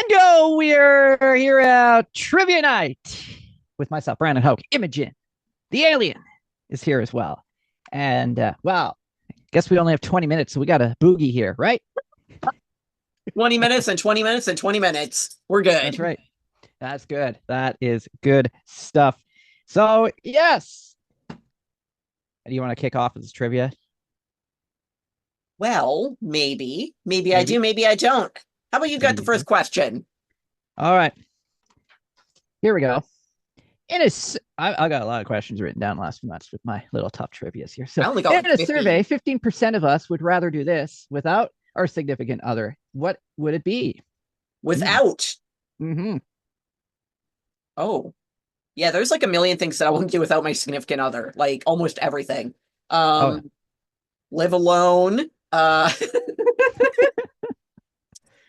And go, we're here at Trivia Night with myself, Brandon Hoke. Imogen, the alien, is here as well. And, well, guess we only have 20 minutes, so we got a boogie here, right? 20 minutes and 20 minutes and 20 minutes. We're That's good. right. That's good. That is good stuff. So, yes. Do you want to kick off with this trivia? Well, maybe. Maybe I do, Maybe. maybe I don't. How about you got Maybe the you do. first question? All right. Here we go. I got a lot of questions written down last few months with my little tough trivias here. So, I only got in like a survey, 50. 15% of us would rather do this without our significant other. What would it be? Mm. Without. Mm-hmm. Oh, yeah, there's like a million things that I wouldn't do without my significant other. Like almost everything. Oh, Um, Live alone.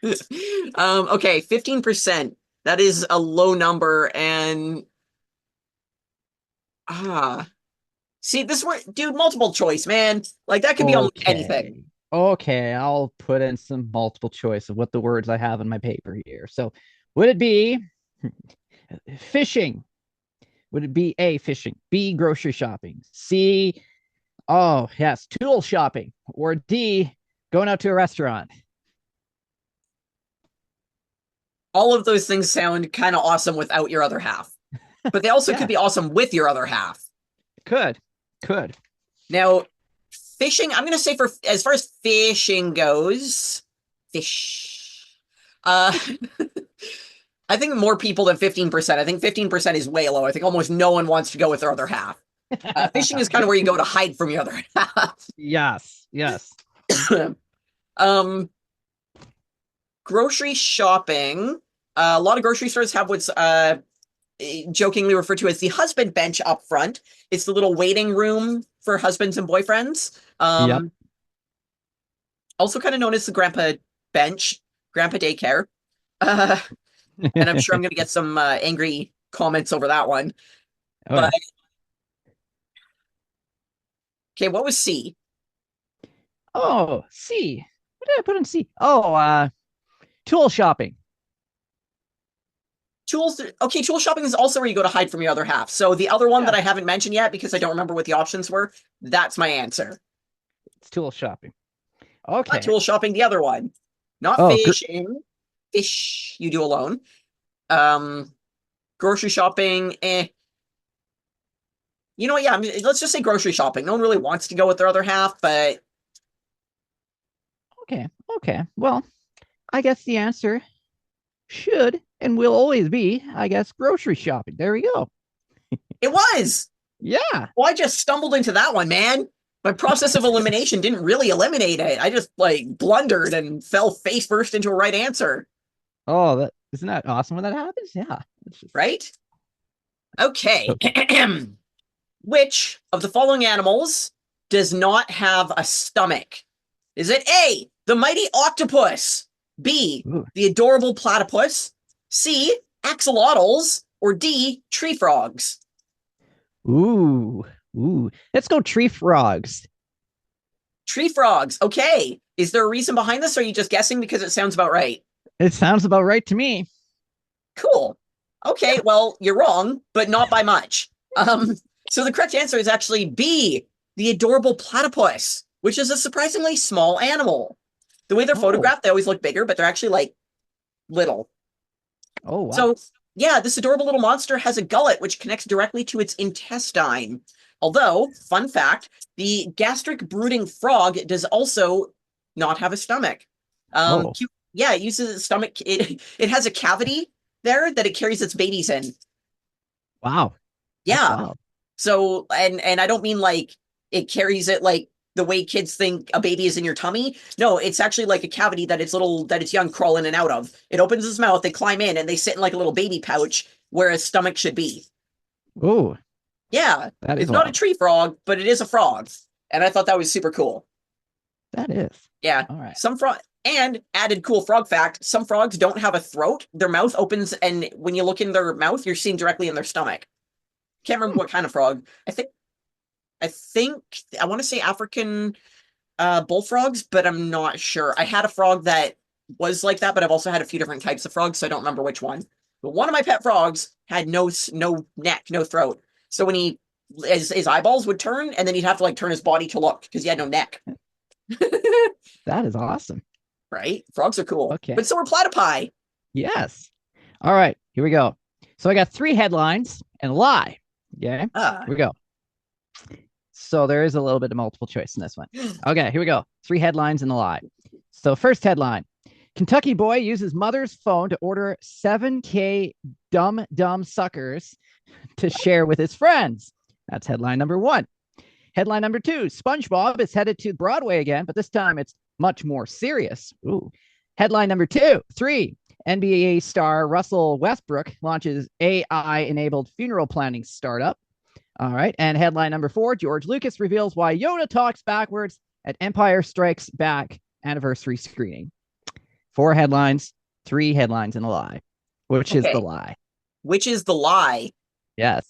Okay, 15%. That is a low number, and ah, see, this one, dude, multiple choice, man. Like that could be almost anything. okay. Okay, I'll put in some multiple choice of what the words I have in my paper here. So, would it be fishing? Would it be A, fishing, B, grocery shopping, C, oh, yes, tool shopping, or D, going out to a restaurant? All of those things sound kind of awesome without your other half, but they also could Yeah, be awesome with your other half. could. Could. Now, fishing, I'm going to say for as far as fishing goes, fish. Uh, I think more people than 15%. I think 15% is way low. I think almost no one wants to go with their other half. Fishing is kind of where you go to hide from your other half. Yes, yes. um, Grocery shopping. A lot of grocery stores have what's jokingly referred to as the husband bench up front. It's the little waiting room for husbands and boyfriends. Yep. Also kind of known as the grandpa bench, grandpa daycare. Uh, and I'm sure I'm going to get some angry comments over that one. Oh But yeah. okay, what was C? Oh, C. What did I put in C? Oh, tool shopping. Tools. Okay, tool shopping is also where you go to hide from your other half. So the other one that Yeah, I haven't mentioned yet because I don't remember what the options were, that's my answer. it's tool shopping. Not Okay. tool shopping, the other one. Not Oh, fishing. Fish you do alone. Um, Grocery shopping, eh. You know what? Yeah, I mean, let's just say grocery shopping. No one really wants to go with their other half, but okay. Okay. Well, I guess the answer should and will always be, I guess, grocery shopping. There we go. it was. Yeah. Well, I just stumbled into that one, man. My process of elimination didn't really eliminate it. I just like blundered and fell face first into a right answer. Oh, that isn't that awesome when that happens? Yeah. It's just Right? Okay. so cool. Which of the following animals does not have a stomach? Is it A, the mighty octopus, B, Ooh. the adorable platypus, C, axolotls, or D, tree frogs? Ooh. Ooh. Let's go tree frogs. Tree frogs. Okay. Is there a reason behind this? Or are you just guessing because it sounds about right? It sounds about right to me. Cool. Okay, well, you're wrong, but not by much. Um, so the correct answer is actually B, the adorable platypus, which is a surprisingly small animal. The way they're Oh. photographed, they always look bigger, but they're actually like little. Oh wow. So, yeah, this adorable little monster has a gullet which connects directly to its intestine. Although, fun fact, the gastric brooding frog does also not have a stomach. Oh. Yeah, it uses its stomach. It has a cavity there that it carries its babies in. Wow. That's Yeah. wild. So, and I don't mean like it carries it like the way kids think a baby is in your tummy. No, it's actually like a cavity that its young crawl in and out of. It opens its mouth, they climb in, and they sit in like a little baby pouch where a stomach should be. Oh, Yeah, that is it's not a wild. tree frog, but it is a frog, and I thought that was super cool. That is. Yeah, All right. some frog. And added cool frog fact: some frogs don't have a throat. Their mouth opens, and when you look in their mouth, you're seeing directly in their stomach. Can't remember Hmm. what kind of frog. I think I want to say African bullfrogs, but I'm not sure. I had a frog that was like that, but I've also had a few different types of frogs, so I don't remember which one. But one of my pet frogs had no neck, no throat. So when his eyeballs would turn, and then he'd have to like turn his body to look because he had no neck. That is awesome. Right? Frogs are cool. Okay. But so are platypi. Yes. All right, here we go. So I got 3 headlines and a lie. Okay, here we go. So there is a little bit of multiple choice in this one. Okay, here we go. 3 headlines and a lie. So first headline, Kentucky boy uses mother's phone to order 7K dumb suckers to share with his friends. That's headline number 1. Headline number 2, SpongeBob is headed to Broadway again, but this time it's much more serious. Ooh. Headline number 3, NBA star Russell Westbrook launches AI-enabled funeral planning startup. All right. And headline number 4, George Lucas reveals why Yoda talks backwards at Empire Strikes Back anniversary screening. 4 headlines, 3 headlines and a lie. Which is the lie? Which is the lie? Yes.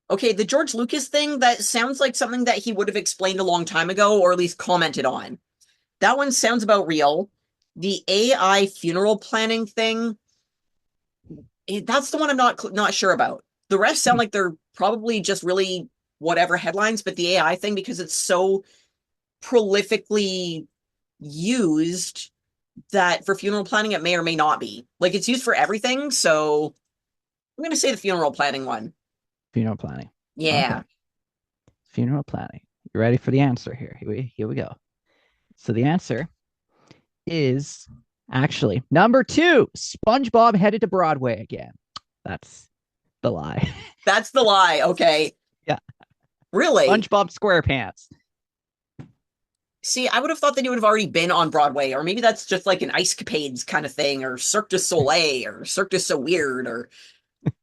Okay, the George Lucas thing, that sounds like something that he would have explained a long time ago, or at least commented on. That one sounds about real. The AI funeral planning thing, that's the one I'm not sure about. The rest sound like they're probably just really whatever headlines, but the AI thing, because it's so prolifically used that for funeral planning, it may or may not be. Like, it's used for everything, so I'm going to say the funeral planning one. Funeral planning. Yeah. Okay. Funeral planning. You ready for the answer here? Here we go. So the answer is actually number 2, SpongeBob headed to Broadway again. That's the lie. That's the lie. Okay. Yeah. Really? SpongeBob SquarePants. See, I would have thought that he would have already been on Broadway, or maybe that's just like an Ice Capades kind of thing, or Cirque du Soleil, or Cirque du So Weird, or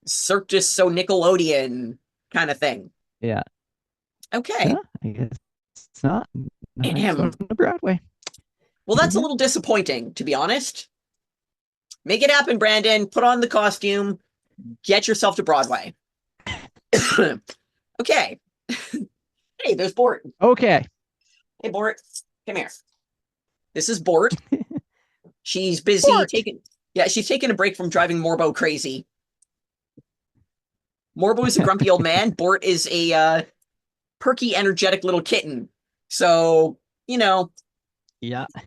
Cirque du So Nickelodeon kind of thing. Yeah. Okay. Yeah, I guess it's not. It's going to Broadway. Well, that's a little disappointing, to be honest. Make it happen, Brandon. Put on the costume. Get yourself to Broadway. Okay. Hey, there's Bort. Okay. Hey, Bort. Come here. This is Bort. She's busy she's taking a break from driving Morbo crazy. Morbo is a grumpy old man. Bort is a perky, energetic little kitten. So, yeah,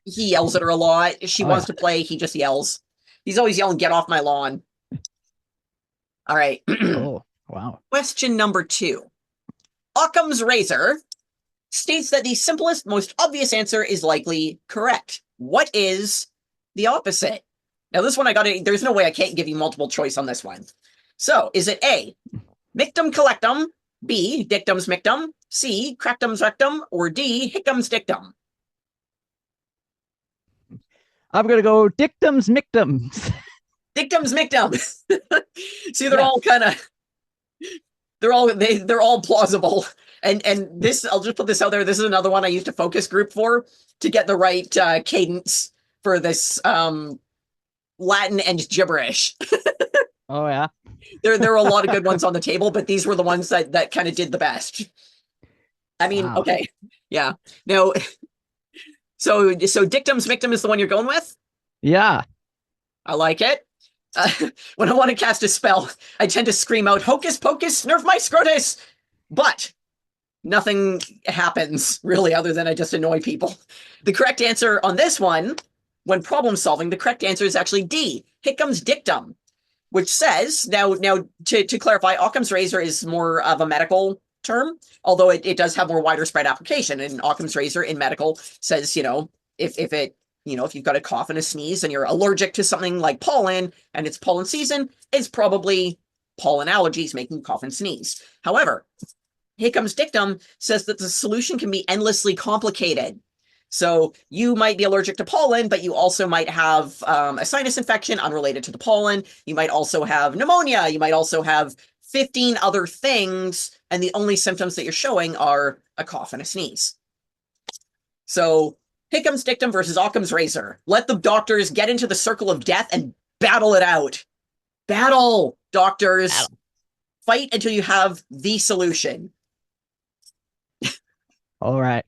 he yells at her a lot. She wants to play. He just yells. He's always yelling, "Get off my lawn." All right. Oh, wow. Question number 2. Occam's razor states that the simplest, most obvious answer is likely correct. What is the opposite? Now, this one there's no way I can't give you multiple choice on this one. So, is it A, mictum collectum, B, dictum's mictum, C, crectum's rectum, or D, hiccum's dictum? I'm going to go dictums mictums. Dictum's mictum. See, they're all kind of, they're all plausible. And this, I'll just put this out there. This is another one I used a focus group for to get the right cadence for this Latin and gibberish. Oh, yeah. There are a lot of good ones on the table, but these were the ones that kind of did the best. I mean, wow. Okay. Yeah. No. So dictum's mictum is the one you're going with? Yeah. I like it. When I want to cast a spell, I tend to scream out, "Hocus pocus, nerf my scrotus!" But nothing happens, really, other than I just annoy people. The correct answer on this one, when problem solving, the correct answer is actually D, hiccum's dictum, which says, now to clarify, Occam's razor is more of a medical term, although it does have more wider spread application. And Occam's razor in medical says, if you've got a cough and a sneeze and you're allergic to something like pollen and it's pollen season, it's probably pollen allergies making you cough and sneeze. However, Hiccum's dictum says that the solution can be endlessly complicated. So you might be allergic to pollen, but you also might have a sinus infection unrelated to the pollen. You might also have pneumonia. You might also have 15 other things, and the only symptoms that you're showing are a cough and a sneeze. So Hiccum's dictum versus Occam's razor. Let the doctors get into the circle of death and battle it out. Battle, doctors. Battle. Fight until you have the solution. All right.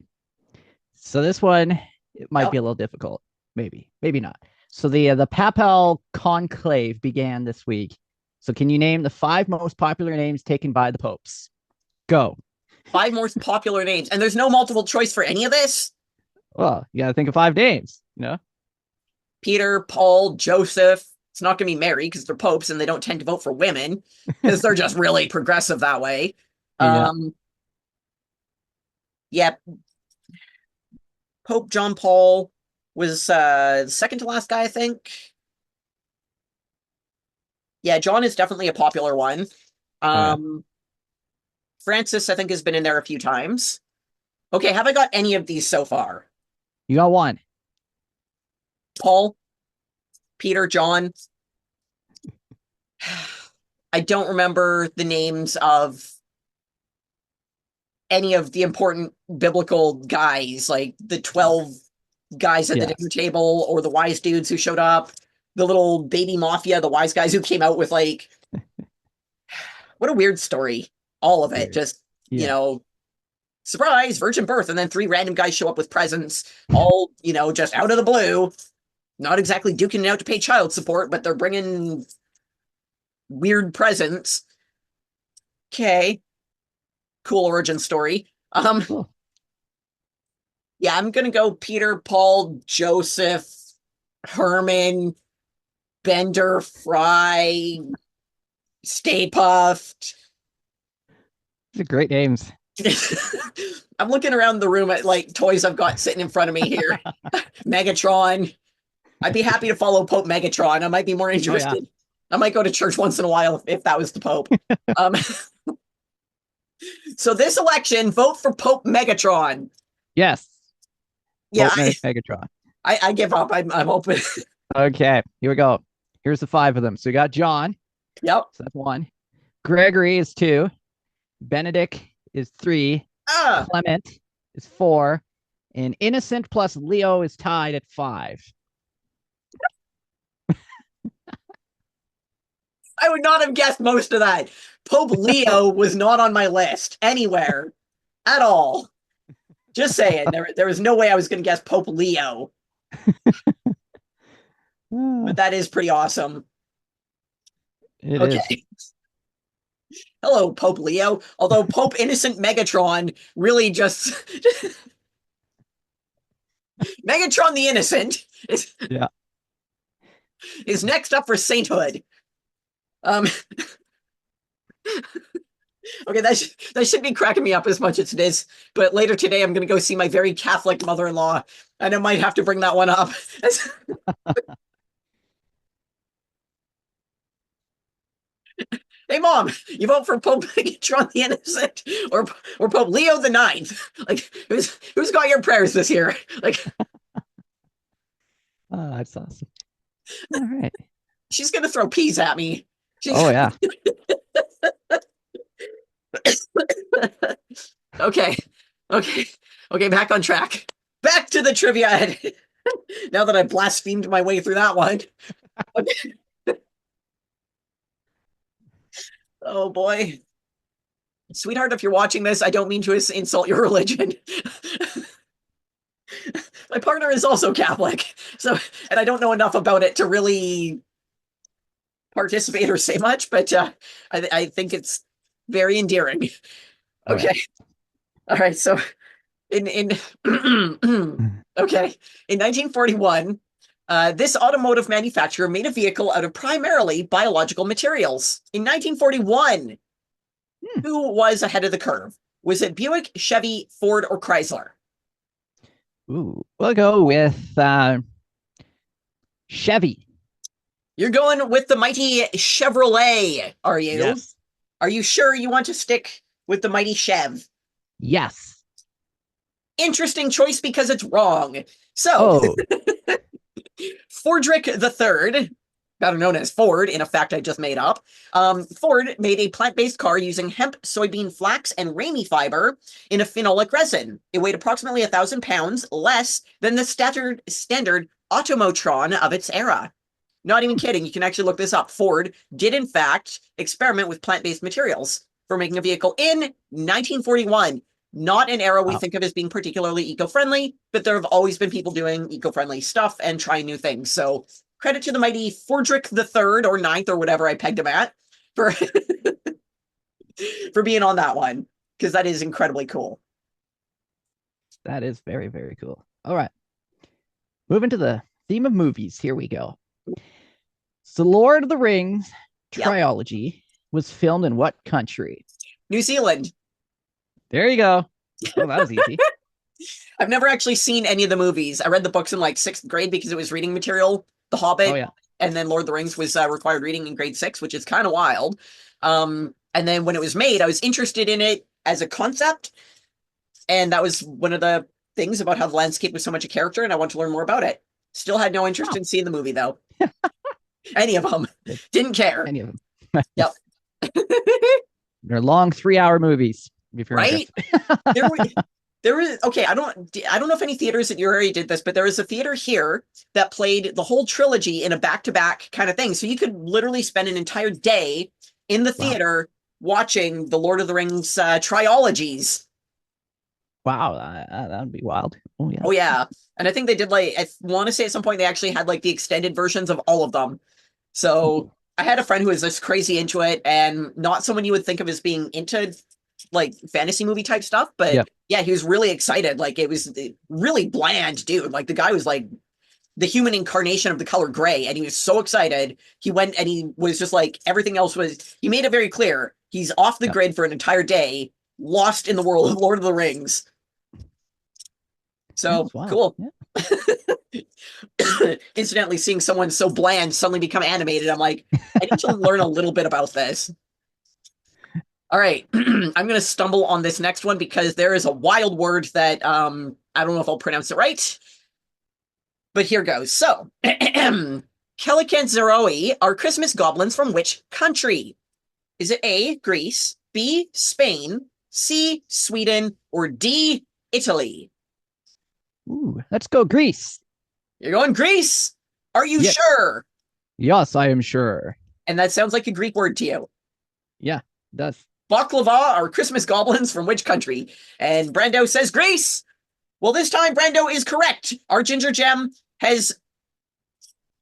So this one it might Yep. be a little difficult. Maybe, maybe not. So the Papal conclave began this week. So can you name the 5 most popular names taken by the popes? Go. 5 most popular names, and there's no multiple choice for any of this. Well, you got to think of 5 names. You know. Peter, Paul, Joseph. It's not going to be Mary because they're popes and they don't tend to vote for women because they're just really progressive that way. Yeah. Yeah. Pope John Paul was second to last guy, I think. Yeah, John is definitely a popular one. Yeah. Francis, I think, has been in there a few times. Okay, have I got any of these so far? You got one. Paul, Peter, John. I don't remember the names of any of the important biblical guys, like the 12 guys at the dinner table or the wise dudes who showed up, the little baby mafia, the wise guys who came out with like, what a weird story. All of it. Just, you know, surprise, virgin birth. And then 3 random guys show up with presents, all, you know, just out of the blue. Not exactly duking it out to pay child support, but they're bringing weird presents. Okay. Cool origin story. Cool. Yeah, I'm gonna go Peter, Paul, Joseph, Herman, Bender, Fry, Stay Puffed. These are great names. I'm looking around the room at like toys I've got sitting in front of me here. Megatron. I'd be happy to follow Pope Megatron. I might be more interested. Oh, yeah. I might go to church once in a while if that was the Pope. So this election, vote for Pope Megatron. Yes. Yeah, Megatron. I give up. I'm open. Okay, here we go. Here's the 5 of them. So we got John. Yep. So that's 1. Gregory is 2. Benedict is 3. Clement is 4. And Innocent plus Leo is tied at 5. I would not have guessed most of that. Pope Leo was not on my list anywhere at all. Just saying, there was no way I was going to guess Pope Leo. But that is pretty awesome. It is. Hello, Pope Leo. Although Pope Innocent Megatron really just... Megatron the Innocent is next up for sainthood. Okay, that should be cracking me up as much as it is. But later today, I'm going to go see my very Catholic mother-in-law, and I might have to bring that one up. Hey, Mom, you vote for Pope Megatron the Innocent or Pope Leo the Ninth? Like, who's got your prayers this year? Like, oh, that's awesome. All right. She's going to throw peas at me. Oh, yeah. Okay, back on track. Back to the trivia. Now that I blasphemed my way through that one. Okay. Oh, boy. Sweetheart, if you're watching this, I don't mean to insult your religion. My partner is also Catholic, and I don't know enough about it to really participate or say much, but I think it's very endearing. Okay. Okay. All right. So in okay, in 1941, this automotive manufacturer made a vehicle out of primarily biological materials. In 1941, who was ahead of the curve? Was it Buick, Chevy, Ford, or Chrysler? Ooh, we'll go with Chevy. You're going with the mighty Chevrolet, are you? Yes. Are you sure you want to stick with the mighty Chev? Yes. Interesting choice because it's wrong. So, Fordrick III, better known as Ford, in a fact I just made up, Ford made a plant-based car using hemp, soybean, flax, and ramie fiber in a phenolic resin. It weighed approximately 1,000 pounds, less than the standard Automotron of its era. Not even kidding. You can actually look this up. Ford did, in fact, experiment with plant-based materials for making a vehicle in 1941. Not an era we Wow. think of as being particularly eco-friendly, but there have always been people doing eco-friendly stuff and trying new things. So credit to the mighty Fordrick the Third or Ninth or whatever I pegged him at for for being on that one, because that is incredibly cool. That is very, very cool. All right. Moving to the theme of movies. Here we go. So, Lord of the Rings Yep. trilogy was filmed in what country? New Zealand. There you go. Oh, that was easy. I've never actually seen any of the movies. I read the books in like 6th grade because it was reading material. The Hobbit, Oh, yeah. and then Lord of the Rings was required reading in grade 6, which is kind of wild. And then when it was made, I was interested in it as a concept, and that was one of the things about how the landscape was so much a character, and I want to learn more about it. Still had no interest Wow. in seeing the movie though. Any of them. Didn't care. Any of them. Yep. They're long 3-hour movies. If you're Right? interested. There was okay. I don't know if any theaters at your area did this, but there was a theater here that played the whole trilogy in a back-to-back kind of thing. So you could literally spend an entire day in the Wow. theater watching the Lord of the Rings triologies. Wow, that would be wild. Oh, yeah. Oh yeah, and I think they did like I want to say at some point they actually had like the extended versions of all of them. So I had a friend who was just crazy into it, and not someone you would think of as being into like fantasy movie type stuff, but yeah, he was really excited. Like it was really bland, dude. Like the guy was like the human incarnation of the color gray, and he was so excited. He went and he was just like everything else was. He made it very clear he's off the grid for an entire day, lost in the world of Lord of the Rings. So cool. Yeah. Incidentally, seeing someone so bland suddenly become animated, I'm like, I need to learn a little bit about this. All right, I'm going to stumble on this next one because there is a wild word that I don't know if I'll pronounce it right, but here goes. So, Kelikantzaroi are Christmas goblins from which country? Is it A, Greece, B, Spain, C, Sweden, or D, Italy? Ooh, let's go Greece. You're going Greece? Are you sure? Yes, I am sure. And that sounds like a Greek word to you. Yeah, it does. Baklava are Christmas goblins from which country? And Brando says Greece. Well, this time Brando is correct. Our Ginger Gem has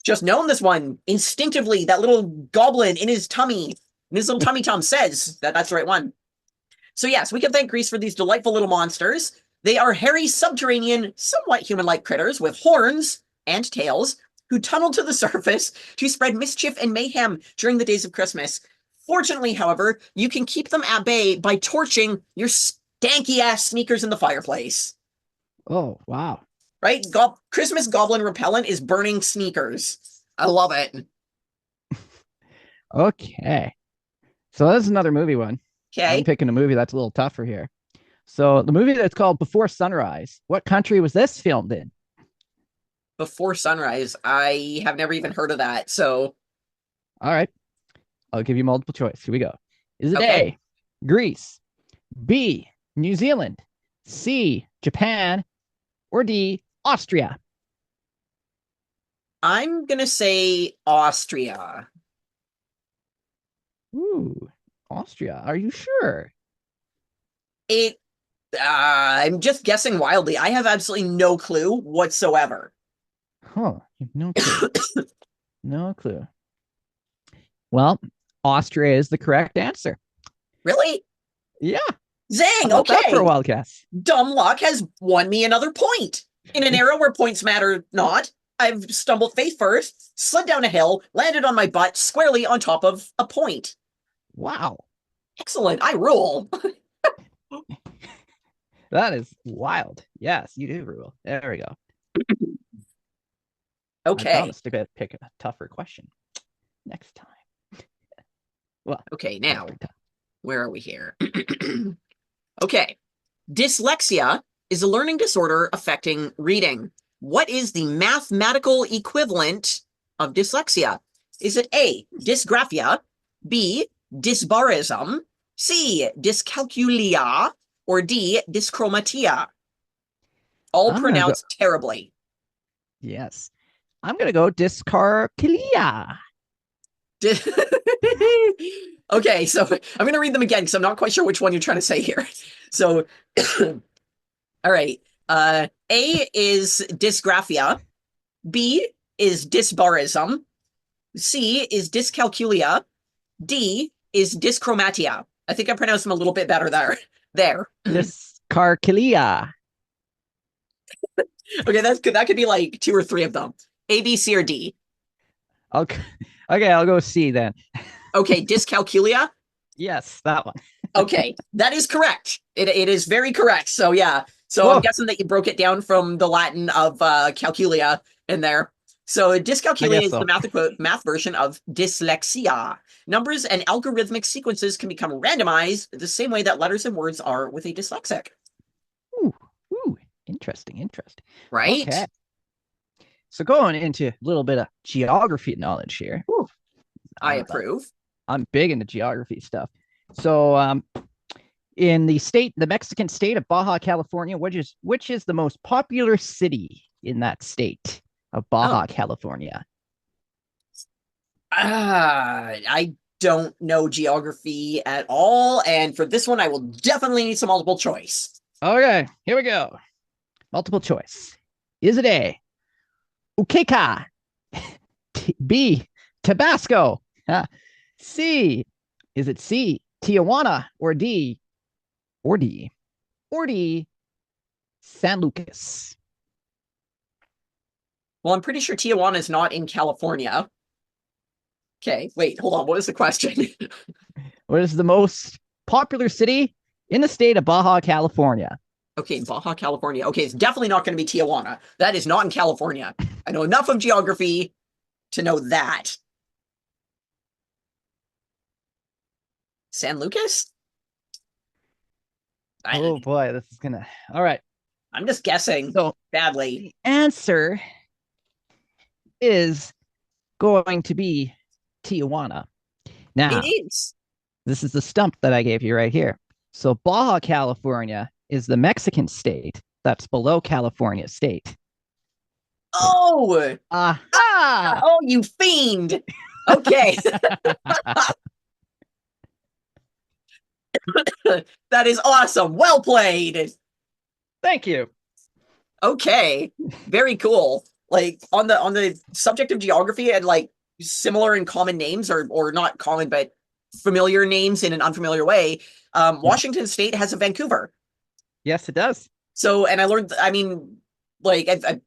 just known this one instinctively. That little goblin in his tummy, in his little tummy tom says that that's the right one. So yes, we can thank Greece for these delightful little monsters. They are hairy, subterranean, somewhat human-like critters with horns and tails who tunnel to the surface to spread mischief and mayhem during the days of Christmas. Fortunately, however, you can keep them at bay by torching your stanky-ass sneakers in the fireplace. Oh, wow. Right? Christmas goblin repellent is burning sneakers. I love it. Okay. So that's another movie one. Okay. I'm picking a movie that's a little tougher here. So the movie that's called Before Sunrise, what country was this filmed in? Before Sunrise. I have never even heard of that. So, all right. I'll give you multiple choice. Here we go. Is it okay. A, Greece, B, New Zealand, C, Japan, or D, Austria? I'm going to say Austria. Ooh, Austria. Are you sure? I'm just guessing wildly. I have absolutely no clue whatsoever. Huh. No clue. No clue. Well, Austria is the correct answer. Really? Yeah. Zang, okay. For a wild guess. Dumb luck has won me another point. In an era where points matter not, I've stumbled face first, slid down a hill, landed on my butt squarely on top of a point. Wow. Excellent. I rule. That is wild. Yes, you do rule. There we go. Okay. I promise to pick a tougher question next time. Well, okay, now, where are we here? Okay. Dyslexia is a learning disorder affecting reading. What is the mathematical equivalent of dyslexia? Is it A, dysgraphia, B, dysbarism, C, dyscalculia, or D, dyschromatia? All pronounced terribly. Yes. I'm going to go dyscalculia. Di- Okay, so I'm going to read them again because I'm not quite sure which one you're trying to say here. So, all right. A is dysgraphia. B is dysbarism. C is dyscalculia. D is dyschromatia. I think I pronounced them a little bit better there. There. Dyscalculia. Okay, that could be like two or three of them. A, B, C, or D. Okay, okay, I'll go C then. Okay, dyscalculia. Yes, that one. Okay, that is correct. It is very correct. So yeah. So I'm Whoa, guessing that you broke it down from the Latin of calculia in there. So I dyscalculia guess is the so. math version of dyslexia. Numbers and algorithmic sequences can become randomized the same way that letters and words are with a dyslexic. Ooh, ooh, interesting, interesting. Right? Okay, so going into a little bit of geography knowledge here. Ooh, I I'm, approve. I'm big into geography stuff. So, in the Mexican state of Baja California, which is the most popular city in that state of Oh. Baja California? I don't know geography at all. And for this one, I will definitely need some multiple choice. Okay, here we go. Multiple choice. Is it A, Uqueca? B, Tabasco? C, is it C, Tijuana? Or D, San Lucas? Well, I'm pretty sure Tijuana is not in California. Okay, wait, hold on. What is the question? What is the most popular city in the state of Baja California? Okay, Baja California. Okay, it's definitely not going to be Tijuana. That is not in California. I know enough of geography to know that. San Lucas? Oh boy, this is gonna. All right. I'm just guessing So badly. the answer is going to be Tijuana. It Now, is. this is the stump that I gave you right here. So Baja California is the Mexican state that's below California state. Oh, Aha! oh, you fiend. Okay, that is awesome. Well played. Thank you. Okay, very cool. Like on the subject of geography and like similar and common names or not common but familiar names in an unfamiliar way. Yeah. Washington State has a Vancouver. Yes, it does. So, and I learned, I mean, like I've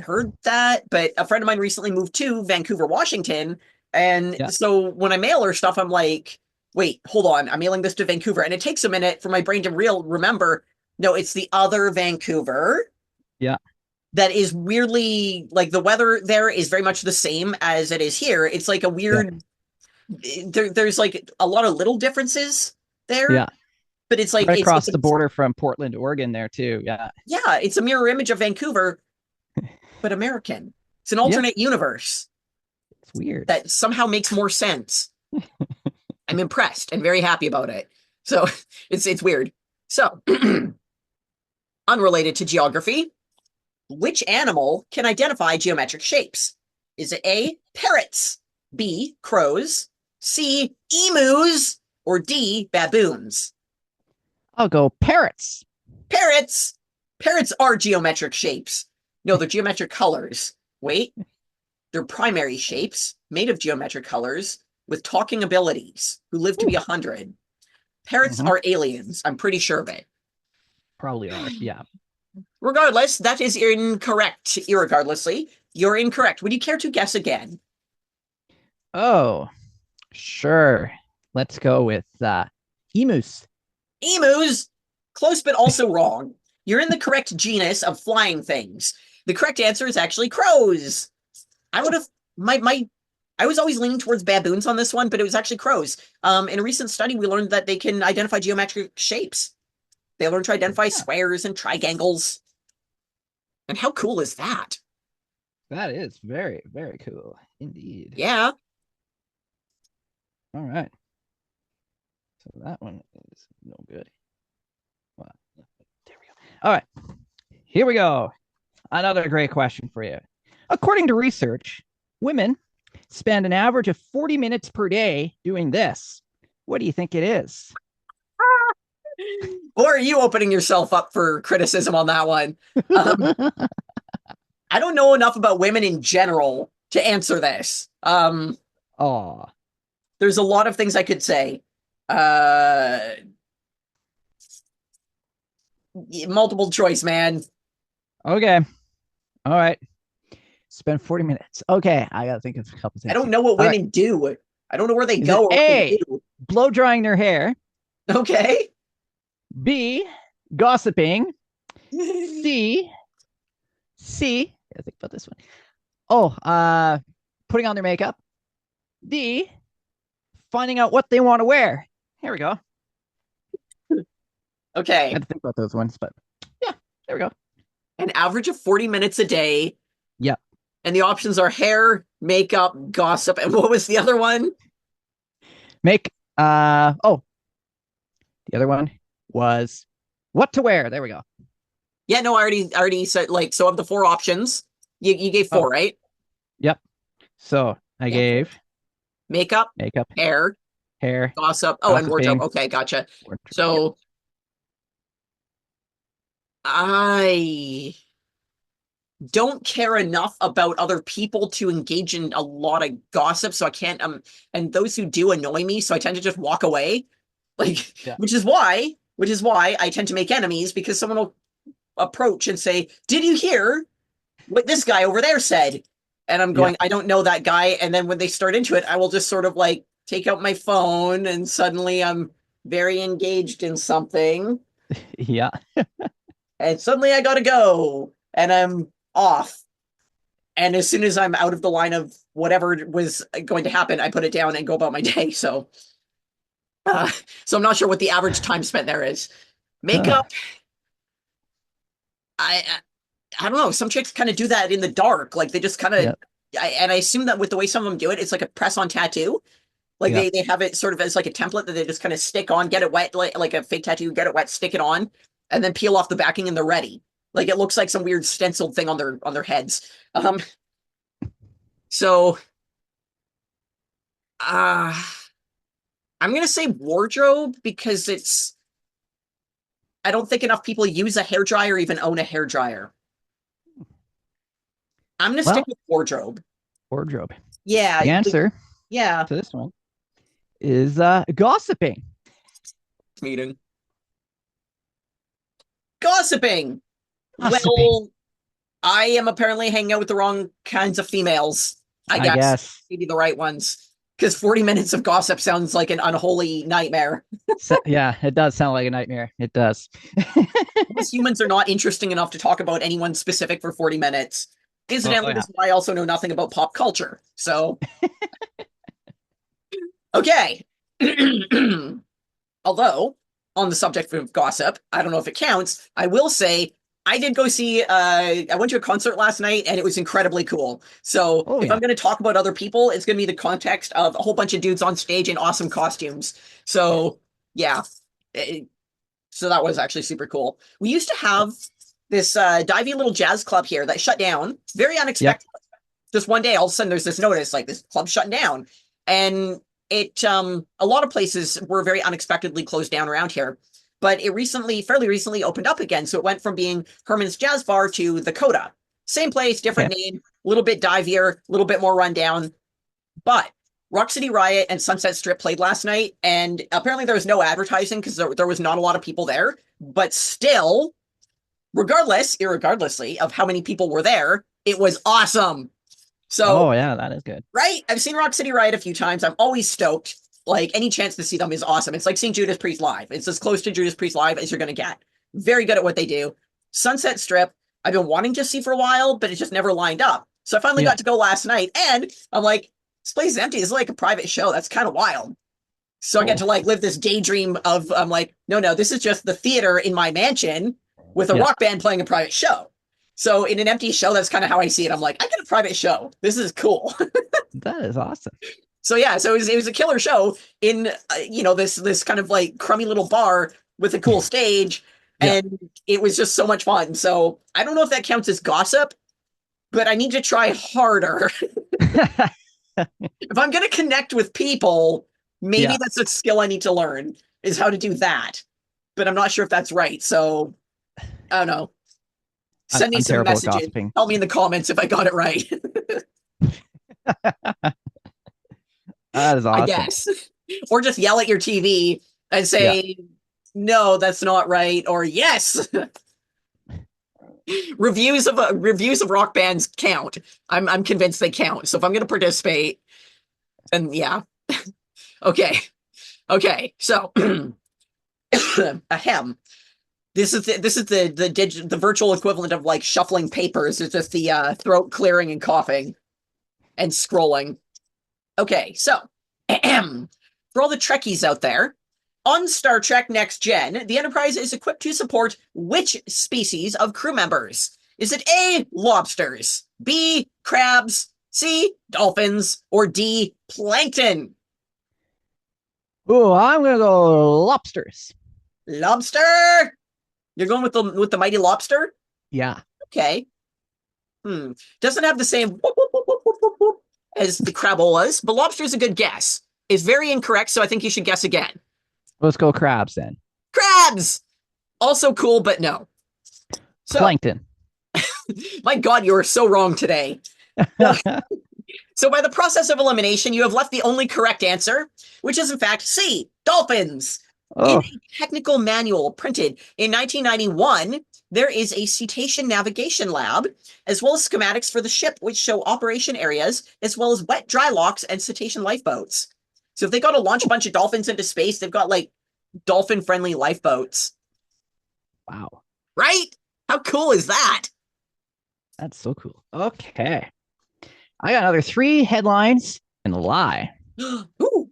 heard that, but a friend of mine recently moved to Vancouver, Washington. And Yeah. so when I mail her stuff, I'm like, wait, hold on, I'm mailing this to Vancouver. And it takes a minute for my brain to remember, no, it's the other Vancouver Yeah. that is weirdly like the weather there is very much the same as it is here. It's like a Yeah. weird, there's like a lot of little differences there, Yeah. but it's like, Right it's, across it's a, the border from Portland, Oregon, there too. Yeah. yeah, it's a mirror image of Vancouver, but American. It's an Yeah. alternate universe It's weird. that somehow makes more sense. I'm impressed and very happy about it. So it's weird. So unrelated to geography, which animal can identify geometric shapes? Is it A, parrots, B, crows, C, emus, or D, baboons? I'll go parrots. Parrots. Parrots are geometric shapes. No, they're geometric colors. Wait, they're primary shapes made of geometric colors with talking abilities who live to be 100. Parrots Mhm. are aliens. I'm pretty sure of it. Probably are. Yeah. Regardless, that is incorrect. Irregardlessly, you're incorrect. Would you care to guess again? Oh, sure. Let's go with emus. Emus. Close, but also wrong. You're in the correct genus of flying things. The correct answer is actually crows. I would have my I was always leaning towards baboons on this one, but it was actually crows. In a recent study, we learned that they can identify geometric shapes. They learn to identify Yeah, squares and triangles. And how cool is that? that is very, very cool indeed. Yeah. All right. So that one is no good. Well, there we go. All right. Here we go. Another great question for you. According to research, women spend an average of 40 minutes per day doing this. What do you think it is? Or are you opening yourself up for criticism on that one? Um, I don't know enough about women in general to answer this. Oh, There's a lot of things I could say. Uh, Multiple choice, man. okay. All right. Spend 40 minutes. Okay. I got to think of a couple things. I don't know what All right. women do. I don't know where they Is go it or what they A, do. blow drying their hair? Okay. B, gossiping? C, I think about this one. Oh, putting on their makeup. D, finding out what they want to wear. Here we go. I Okay. had to think about those ones, but yeah, there we go. An average of 40 minutes a day. Yep. And the options are hair, makeup, gossip, and what was the other one? Make oh, the other one was what to wear. There we go. Yeah, no, I already said like so of the four options, you gave four, right? Yep. So I Yeah. gave Makeup, makeup, hair, hair, gossip. Oh, and wardrobe. gossiping. Okay, gotcha. Yep. So I don't care enough about other people to engage in a lot of gossip, so I can't and those who do annoy me, so I tend to just walk away. Like Yeah. which is why I tend to make enemies, because someone will approach and say, "Did you hear what this guy over there said?" And I'm going, Yeah. "I don't know that guy." And then when they start into it, I will just sort of like take out my phone and suddenly I'm very engaged in something. Yeah. And suddenly I gotta go and I'm off. And as soon as I'm out of the line of whatever was going to happen, I put it down and go about my day. So I'm not sure what the average time spent there is. Makeup, I I don't know. Some chicks kind of do that in the dark. Like they just kind of, Yep. and I assume that with the way some of them do it, it's like a press on tattoo. Like Yep. they have it sort of as like a template that they just kind of stick on, get it wet, like a fake tattoo, get it wet, stick it on, and then peel off the backing and they're ready. Like it looks like some weird stenciled thing on their heads. So uh I'm gonna say wardrobe because I don't think enough people use a hairdryer or even own a hairdryer. I'm gonna Well, stick with wardrobe. wardrobe. Yeah, The answer yeah. to this one is gossiping. Meeting. Gossiping. Gossiping. Well, I am apparently hanging out with the wrong kinds of females. I guess. Maybe the right ones. Because 40 minutes of gossip sounds like an unholy nightmare. Yeah, it does sound like a nightmare. It does. Most humans are not interesting enough to talk about anyone specific for 40 minutes. Incidentally, yeah. this is why I also know nothing about pop culture. So, okay. Although, on the subject of gossip, I don't know if it counts. I will say I did go see, I went to a concert last night and it was incredibly cool. So if I'm going to talk about other people, it's going to be the context of a whole bunch of dudes on stage in awesome costumes. So yeah, so that was actually super cool. We used to have this divey little jazz club here that shut down. Very unexpected. Yep. Just one day, all of a sudden there's this notice like this club's shutting down. And it, a lot of places were very unexpectedly closed down around here. But it fairly recently opened up again. So it went from being Herman's Jazz Bar to the Coda. Same place, different name, a little bit divier, a little bit more rundown. But Rock City Riot and Sunset Strip played last night. And apparently there was no advertising because there was not a lot of people there. But still, irregardlessly of how many people were there, it was awesome. So, oh, yeah, that is good. Right? I've seen Rock City Riot a few times. I'm always stoked. Like, any chance to see them is awesome. It's like seeing Judas Priest live. It's as close to Judas Priest live as you're going to get. Very good at what they do. Sunset Strip, I've been wanting to see for a while, but it just never lined up. So I finally got to go last night, and I'm like, this place is empty. This is like a private show. That's kind of wild. So I get to like live this daydream of, I'm like, no, this is just the theater in my mansion with a rock band playing a private show. So in an empty show, that's kind of how I see it. I'm like, I get a private show. This is cool. That is awesome. So yeah, so it was a killer show in this kind of like crummy little bar with a cool stage, and it was just so much fun. So I don't know if that counts as gossip, but I need to try harder. If I'm going to connect with people, maybe Yeah. that's a skill I need to learn, is how to do that. But I'm not sure if that's right. So I don't know. Send me I'm some terrible at messages. gossiping. Tell me in the comments if I got it right. That is I awesome. guess. Or just yell at your TV and Yeah. say, no, that's not right. Or yes. Reviews of rock bands count. I'm convinced they count. So if I'm going to participate, then yeah. Okay. Okay. So ahem. This is the virtual equivalent of like shuffling papers. It's just the throat clearing and coughing and scrolling. Okay, so for all the Trekkies out there, on Star Trek Next Gen, the Enterprise is equipped to support which species of crew members? Is it A, lobsters, B, crabs, C, dolphins, or D, plankton? Oh, I'm gonna go lobsters. Lobster? You're going with the mighty lobster? Yeah. Okay. Doesn't have the same whoop, whoop, whoop, whoop, whoop, whoop as the crabolas, but lobster's a good guess. It's very incorrect, so I think you should guess again. Let's go crabs then. Crabs! Also cool, but no. So, Plankton. my God, you are so wrong today. So by the process of elimination, you have left the only correct answer, which is in fact C, dolphins. Oh, In a technical manual printed in 1991, there is a cetacean navigation lab, as well as schematics for the ship, which show operation areas, as well as wet dry locks and cetacean lifeboats. So if they got to launch a bunch of dolphins into space, they've got like dolphin-friendly lifeboats. wow. Right? How cool is that? That's so cool. Okay. I got another 3 headlines and a lie. Ooh,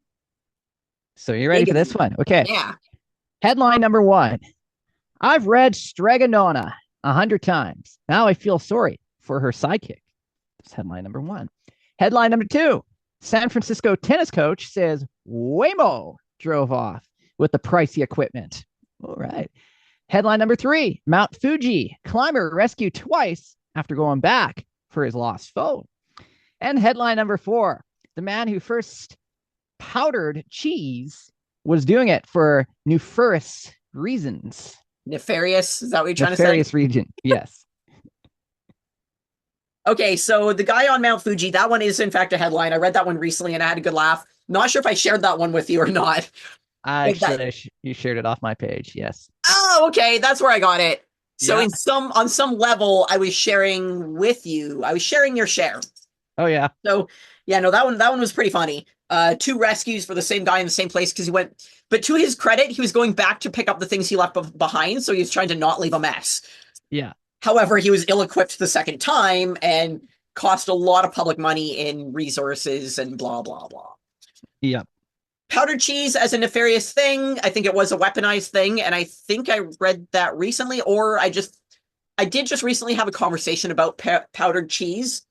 So you ready for this one? Okay. yeah. Headline number 1. I've read Stregonona 100 times. Now I feel sorry for her sidekick. That's headline number 1. Headline number 2. San Francisco tennis coach says Waymo drove off with the pricey equipment. All right. Headline number 3. Mount Fuji climber rescued twice after going back for his lost phone. And headline number 4. The man who first powdered cheese was doing it for nefarious reasons. Nefarious? Is that what you're trying Nefarious to say? region. Yes. Okay, so the guy on Mount Fuji, that one is in fact a headline. I read that one recently and I had a good laugh. Not sure if I shared that one with you or not. Actually, you shared it off my page. Yes. Oh, okay, that's where I got it. So Yeah. on some level, I was sharing with you. I was sharing your share. Oh yeah. So yeah, no, that one was pretty funny. 2 rescues for the same guy in the same place because he went. But to his credit, he was going back to pick up the things he left behind, so he was trying to not leave a mess. Yeah. However, he was ill-equipped the second time and cost a lot of public money in resources and blah blah blah. Yeah. Powdered cheese as a nefarious thing. I think it was a weaponized thing, and I think I read that recently, or I did just recently have a conversation about powdered cheese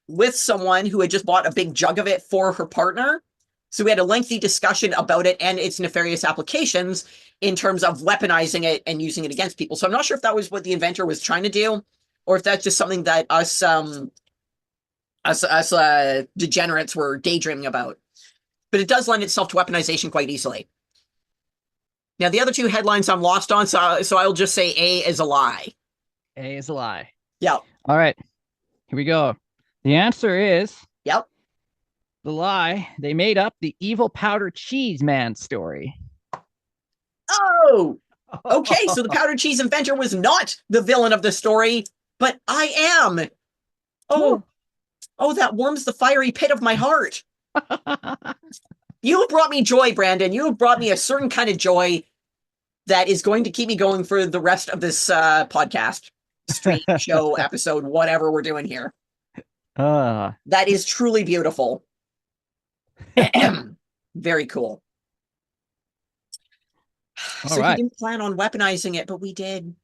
with someone who had just bought a big jug of it for her partner. So we had a lengthy discussion about it and its nefarious applications in terms of weaponizing it and using it against people. So I'm not sure if that was what the inventor was trying to do, or if that's just something that us degenerates were daydreaming about. But it does lend itself to weaponization quite easily. Now, the other 2 headlines I'm lost on, so I'll just say A is a lie. A is a lie. Yep. All right. Here we go. The answer is Yep. the lie. They made up the evil powdered cheese man story. Oh, okay. So the powdered cheese inventor was not the villain of the story, but I am. Oh, that warms the fiery pit of my heart. You have brought me joy, Brandon. You have brought me a certain kind of joy that is going to keep me going for the rest of this podcast, stream, show, episode, whatever we're doing here. That is truly beautiful. Very cool. All so right. we didn't plan on weaponizing it, but we did.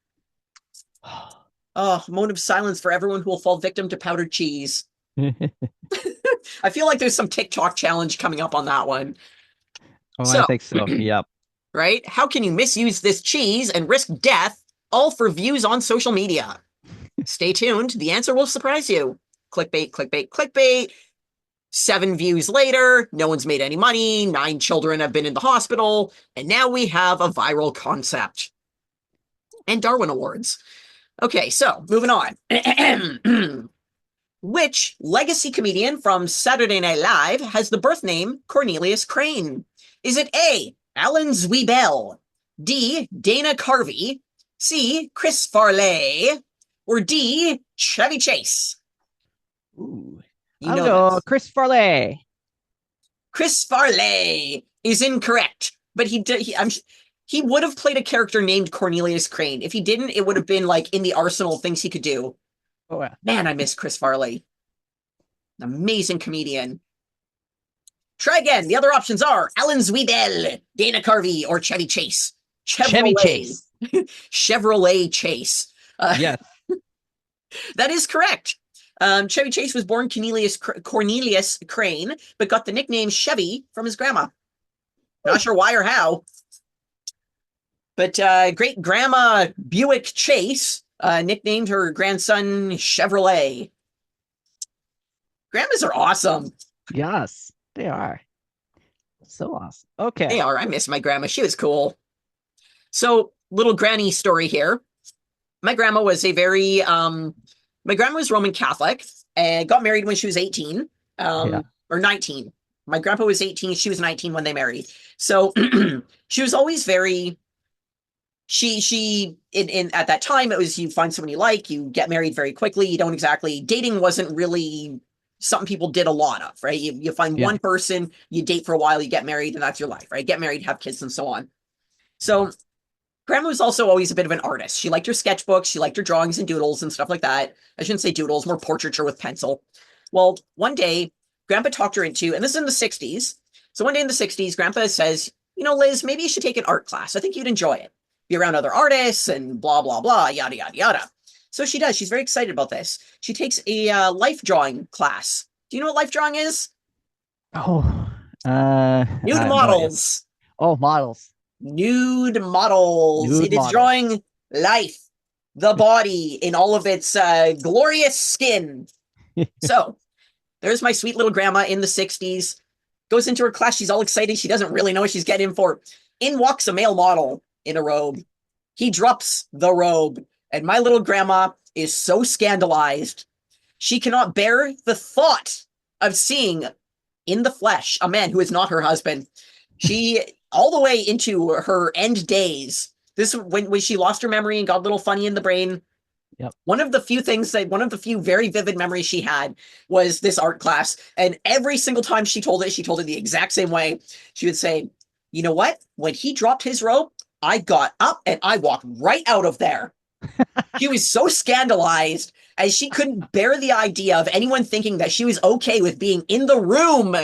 Oh, moment of silence for everyone who will fall victim to powdered cheese. I feel like there's some TikTok challenge coming up on that one. I think so. Yep. Right? How can you misuse this cheese and risk death, all for views on social media? Stay tuned. The answer will surprise you. Clickbait, clickbait, clickbait. 7 views later, no one's made any money, 9 children have been in the hospital, and now we have a viral concept. And Darwin Awards. Okay, so moving on. Which legacy comedian from Saturday Night Live has the birth name Cornelius Crane? Is it A, Alan Zweibel, D, Dana Carvey, C, Chris Farley, or D, Chevy Chase? Ooh. You I'll know go this. Chris Farley. Chris Farley is incorrect, but he would have played a character named Cornelius Crane. If he didn't, it would have been like in the arsenal of things he could do. Oh, yeah. Man, I miss Chris Farley. Amazing comedian. Try again. The other options are Alan Zweibel, Dana Carvey, or Chevy Chase. Chevy Chase. Chevrolet Chase. Yes. That is correct. Chevy Chase was born Cornelius Crane, but got the nickname Chevy from his grandma. Not sure why or how. But great grandma Buick Chase nicknamed her grandson Chevrolet. Grandmas are awesome. Yes, they are. So awesome. Okay. They are. I miss my grandma. She was cool. So, little granny story here. My grandma was my grandma was Roman Catholic and got married when she was 18 or 19. My grandpa was 18. She was 19 when they married. So she was always very, at that time, it was you find someone you like, you get married very quickly. You don't exactly, dating wasn't really something people did a lot of, right? You find one person, you date for a while, you get married, and that's your life, right? Get married, have kids, and so on. So Grandma was also always a bit of an artist. She liked her sketchbooks. She liked her drawings and doodles and stuff like that. I shouldn't say doodles, more portraiture with pencil. Well, one day, Grandpa talked her into, and this is in the 60s. So one day in the 60s, Grandpa says, Liz, maybe you should take an art class. I think you'd enjoy it. Be around other artists and blah, blah, blah, yada, yada, yada. So she does. She's very excited about this. She takes a life drawing class. Do you know what life drawing is? Oh. Nude models. Oh, models. Nude models. It is drawing life, the body in all of its glorious skin. So there's my sweet little grandma in the 60s. Goes into her class. She's all excited. She doesn't really know what she's getting in for. In walks a male model in a robe. He drops the robe. And my little grandma is so scandalized. She cannot bear the thought of seeing in the flesh a man who is not her husband. She, all the way into her end days, this when she lost her memory and got a little funny in the brain. Yep. One of the few very vivid memories she had was this art class. And every single time she told it the exact same way. She would say, you know what? When he dropped his robe, I got up and I walked right out of there. She was so scandalized as she couldn't bear the idea of anyone thinking that she was okay with being in the room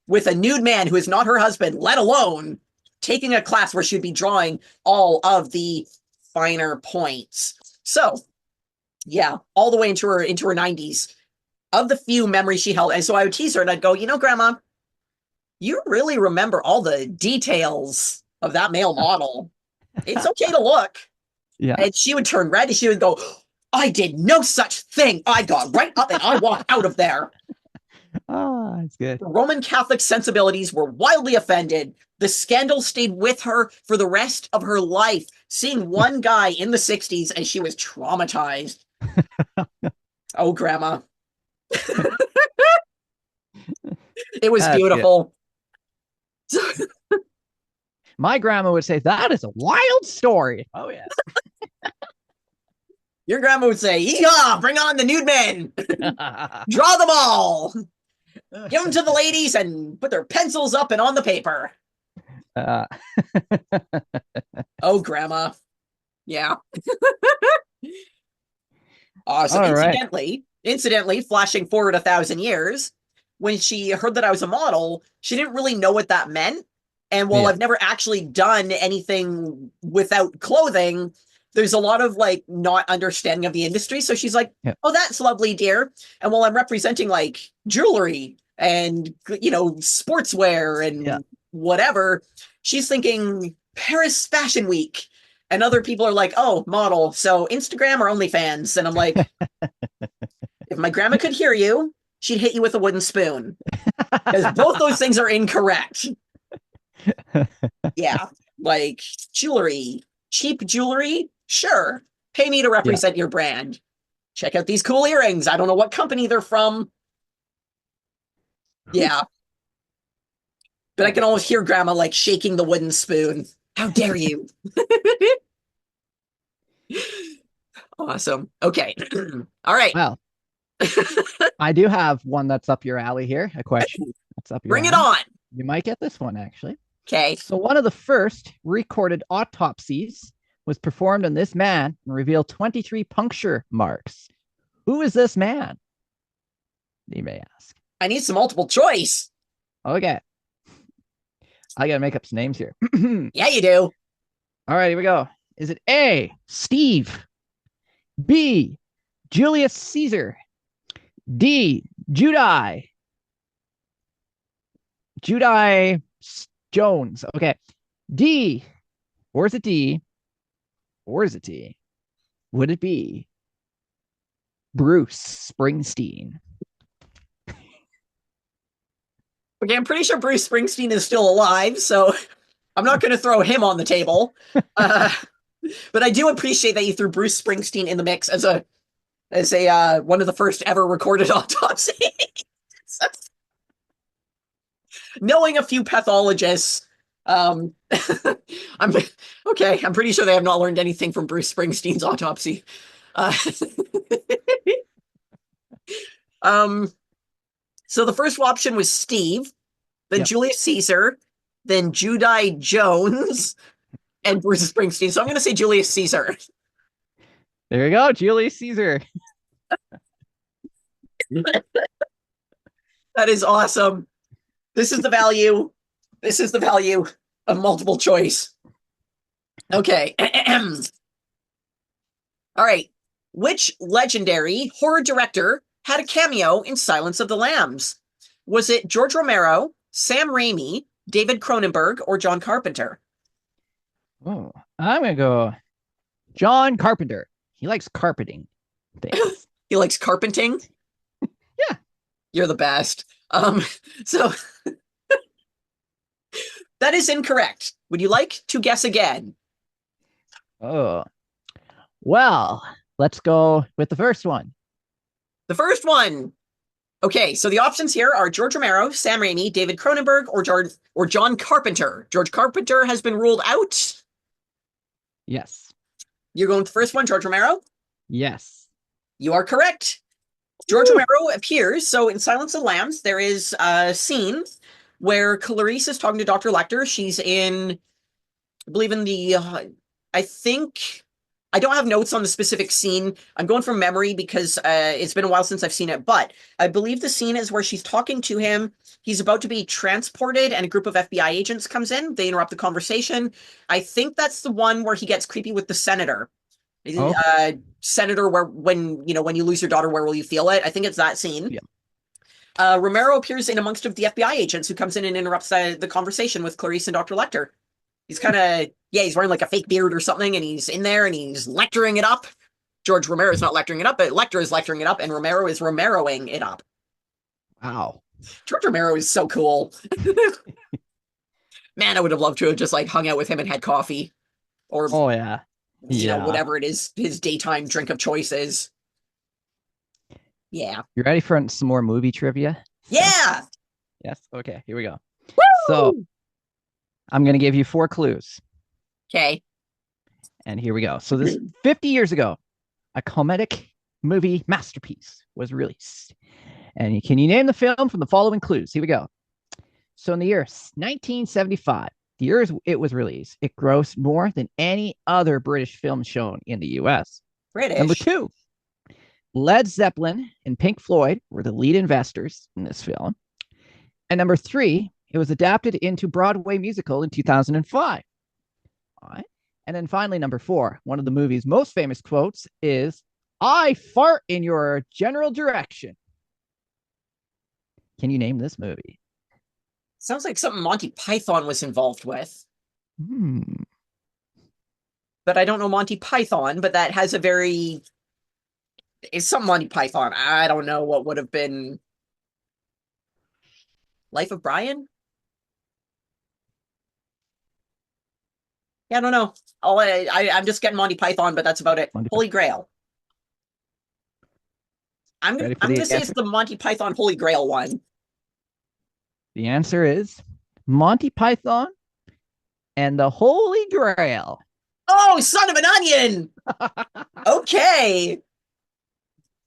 with a nude man who is not her husband, let alone taking a class where she'd be drawing all of the finer points. So, yeah, all the way into her 90s, of the few memories she held. And so I would tease her and I'd go, Grandma, you really remember all the details of that male model. It's okay to look. Yeah. And she would turn red and she would go, I did no such thing. I got right up and I walked out of there. Oh, that's good. Roman Catholic sensibilities were wildly offended. The scandal stayed with her for the rest of her life, seeing one guy in the 60s, and she was traumatized. Oh, Grandma. It was beautiful. My grandma would say, that is a wild story. Oh, yes. Your grandma would say, yeehaw, bring on the nude men. Draw them all. Give them to the ladies and put their pencils up and on the paper. Oh, Grandma. Yeah. So incidentally, flashing forward 1,000 years, when she heard that I was a model, she didn't really know what that meant. And while I've never actually done anything without clothing, there's a lot of not understanding of the industry. So she's like, oh, that's lovely, dear. And while I'm representing jewelry and, sportswear and whatever, she's thinking Paris Fashion Week. And other people are like, oh, model. So Instagram or OnlyFans. And I'm like, if my grandma could hear you, she'd hit you with a wooden spoon. Because both those things are incorrect. Yeah. Like jewelry, cheap jewelry, sure. Pay me to represent your brand. Check out these cool earrings. I don't know what company they're from. Yeah. But I can almost hear grandma like shaking the wooden spoon. How dare you? Awesome. Okay. All right. Well, I do have one that's up your alley here. A question that's up your Bring it alley. on. You might get this one, actually. Okay. So one of the first recorded autopsies was performed on this man and revealed 23 puncture marks. Who is this man? You may ask. I need some multiple choice. Okay. I got to make up some names here. Yeah, you do. All right, here we go. Is it A, Steve? B, Julius Caesar? D, Judi? Judi Jones. Okay. D, or is it D? Or is it D? Would it be Bruce Springsteen? Okay, I'm pretty sure Bruce Springsteen is still alive, so I'm not going to throw him on the table. But I do appreciate that you threw Bruce Springsteen in the mix as a one of the first ever recorded autopsies. Knowing a few pathologists, I'm okay. I'm pretty sure they have not learned anything from Bruce Springsteen's autopsy. So the first option was Steve, then Julius Caesar, then Judi Jones, and Bruce Springsteen. So I'm going to say Julius Caesar. There you go, Julius Caesar. That is awesome. This is the value. This is the value of multiple choice. Okay. All right. Which legendary horror director had a cameo in Silence of the Lambs? Was it George Romero, Sam Raimi, David Cronenberg, or John Carpenter? Oh, I'm going to go John Carpenter. He likes carpeting things. He likes carpenting? Yeah. You're the best. So that is incorrect. Would you like to guess again? Oh, well, let's go with the first one. The first one. Okay, so the options here are George Romero, Sam Raimi, David Cronenberg, or John Carpenter. George Carpenter has been ruled out. Yes. You're going with the first one, George Romero? Yes. You are correct. George Romero appears. So in Silence of the Lambs, there is a scene where Clarice is talking to Dr. Lecter. She's in, I believe in the, I think, I don't have notes on the specific scene. I'm going from memory because it's been a while since I've seen it, but I believe the scene is where she's talking to him. He's about to be transported and a group of FBI agents comes in. They interrupt the conversation. I think that's the one where he gets creepy with the senator. Oh. Senator, when you lose your daughter, where will you feel it? I think it's that scene. Yeah. Romero appears in amongst of the FBI agents who comes in and interrupts the conversation with Clarice and Dr. Lecter. He's kind of, he's wearing like a fake beard or something, and he's in there and he's lecturing it up. George Romero is not lecturing it up, but Lecter is lecturing it up, and Romero is Romeroing it up. Wow. George Romero is so cool. Man, I would have loved to have just like hung out with him and had coffee. Or, oh, yeah. You know, whatever it is, his daytime drink of choice is. Yeah. You ready for some more movie trivia? Yeah. Yes. Okay, here we go. Woo! So I'm going to give you 4 clues. Okay. And here we go. So this 50 years ago, a comedic movie masterpiece was released. And can you name the film from the following clues? Here we go. So in the year 1975, the year it was released, it grossed more than any other British film shown in the US. British. Number 2, Led Zeppelin and Pink Floyd were the lead investors in this film. And number 3, it was adapted into Broadway musical in 2005. All right. And then finally, number 4, one of the movie's most famous quotes is, "I fart in your general direction." Can you name this movie? Sounds like something Monty Python was involved with. But I don't know Monty Python, but that has it's some Monty Python. I don't know what would have been Life of Brian? Yeah, I don't know. I'm just getting Monty Python, but that's about it. Monty Holy Grail. Ready for I'm gonna the say it's answer? the Monty Python Holy Grail one. The answer is Monty Python and the Holy Grail. Oh, son of an onion! Okay.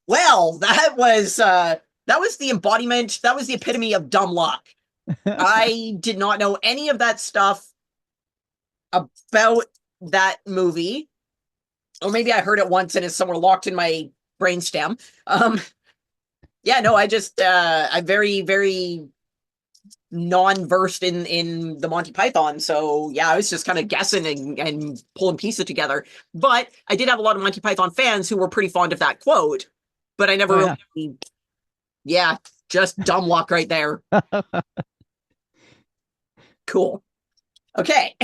Well, that was the embodiment, that was the epitome of dumb luck. I did not know any of that stuff about that movie. Or maybe I heard it once and it's somewhere locked in my brainstem. Yeah, no, I'm very, very non-versed in the Monty Python. So yeah, I was just kind of guessing and pulling pieces together. But I did have a lot of Monty Python fans who were pretty fond of that quote, but I never really, yeah, just dumb luck right there. Cool. Okay.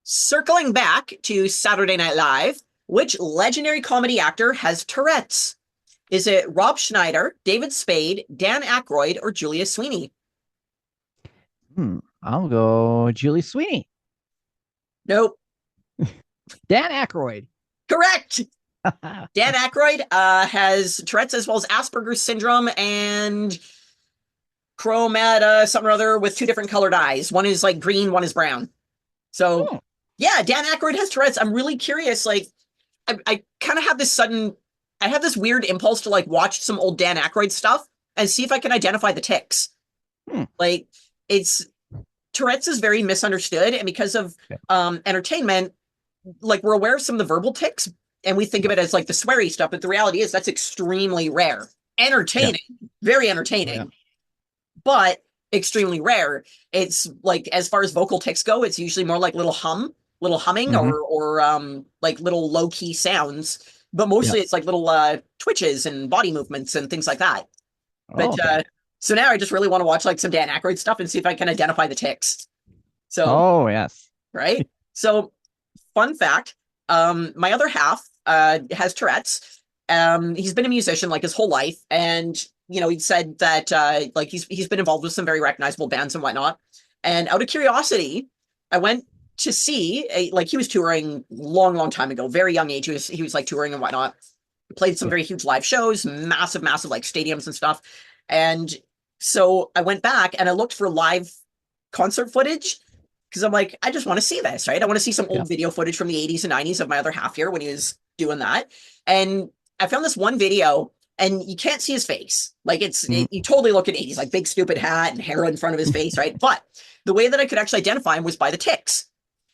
Circling back to Saturday Night Live, which legendary comedy actor has Tourette's? Is it Rob Schneider, David Spade, Dan Aykroyd, or Julia Sweeney? I'll go Julie Sweeney. Nope. Dan Aykroyd. Correct. Dan Aykroyd has Tourette's as well as Asperger's syndrome and chromata something or other with two different colored eyes. One is like green, one is brown. So yeah, Dan Aykroyd has Tourette's. I'm really curious. Like, I kind of have this I have this weird impulse to like watch some old Dan Aykroyd stuff and see if I can identify the tics. Like, Tourette's is very misunderstood, and because of entertainment, like we're aware of some of the verbal tics, and we think of it as like the sweary stuff, but the reality is that's extremely rare. Entertaining, very entertaining, but extremely rare. It's like, as far as vocal tics go, it's usually more like little humming or like little low key sounds, but mostly it's like little twitches and body movements and things like that. But so now I just really want to watch like some Dan Aykroyd stuff and see if I can identify the tics. So right. So fun fact, my other half has Tourette's. He's been a musician like his whole life, and you know, he said that like he's been involved with some very recognizable bands and whatnot. And out of curiosity, I went to see like he was touring long time ago, very young age. He was like touring and whatnot. Played some very huge live shows, massive like stadiums and stuff. And so I went back and I looked for live concert footage because I'm like, I just want to see this, right? I want to see some old video footage from the 80s and 90s of my other half here when he was doing that. And I found this one video, and you can't see his face. Like you totally look at 80s, like big stupid hat and hair in front of his face, right? But the way that I could actually identify him was by the tics.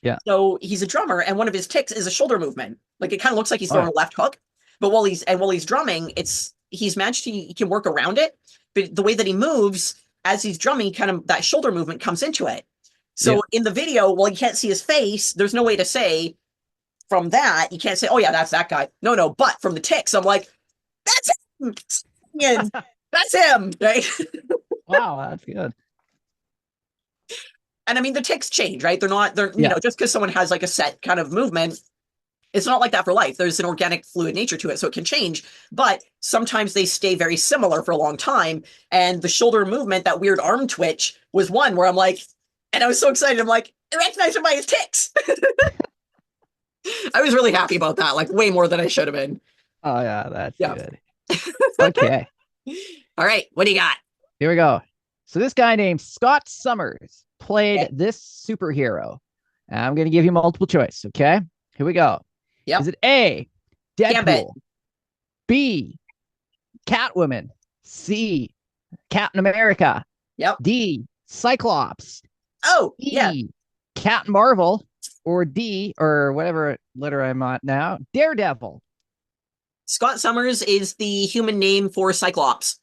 Yeah. So he's a drummer, and one of his tics is a shoulder movement. Like it kind of looks like he's throwing a left hook, but while he's drumming, he's managed to, he can work around it. But the way that he moves as he's drumming, kind of that shoulder movement comes into it. So in the video, while you can't see his face, there's no way to say from that, you can't say, oh yeah, that's that guy. No, but from the tics, I'm like, that's him. That's him, right? Wow, that's good. And I mean, the tics change, right? They're you know, just because someone has like a set kind of movement, it's not like that for life. There's an organic fluid nature to it, so it can change, but sometimes they stay very similar for a long time. And the shoulder movement, that weird arm twitch, was one where I'm like, and I was so excited, I'm like, I recognize him by his tics. I was really happy about that, like way more than I should have been. Oh yeah, that's good. Okay. All right, what do you got? Here we go. So this guy named Scott Summers played this superhero. I'm going to give you multiple choice, okay? Here we go. Is it A, Deadpool, Gambit. B, Catwoman, C, Captain America, D, Cyclops, E, Captain Marvel, or D, or whatever letter I'm at now, Daredevil. Scott Summers is the human name for Cyclops.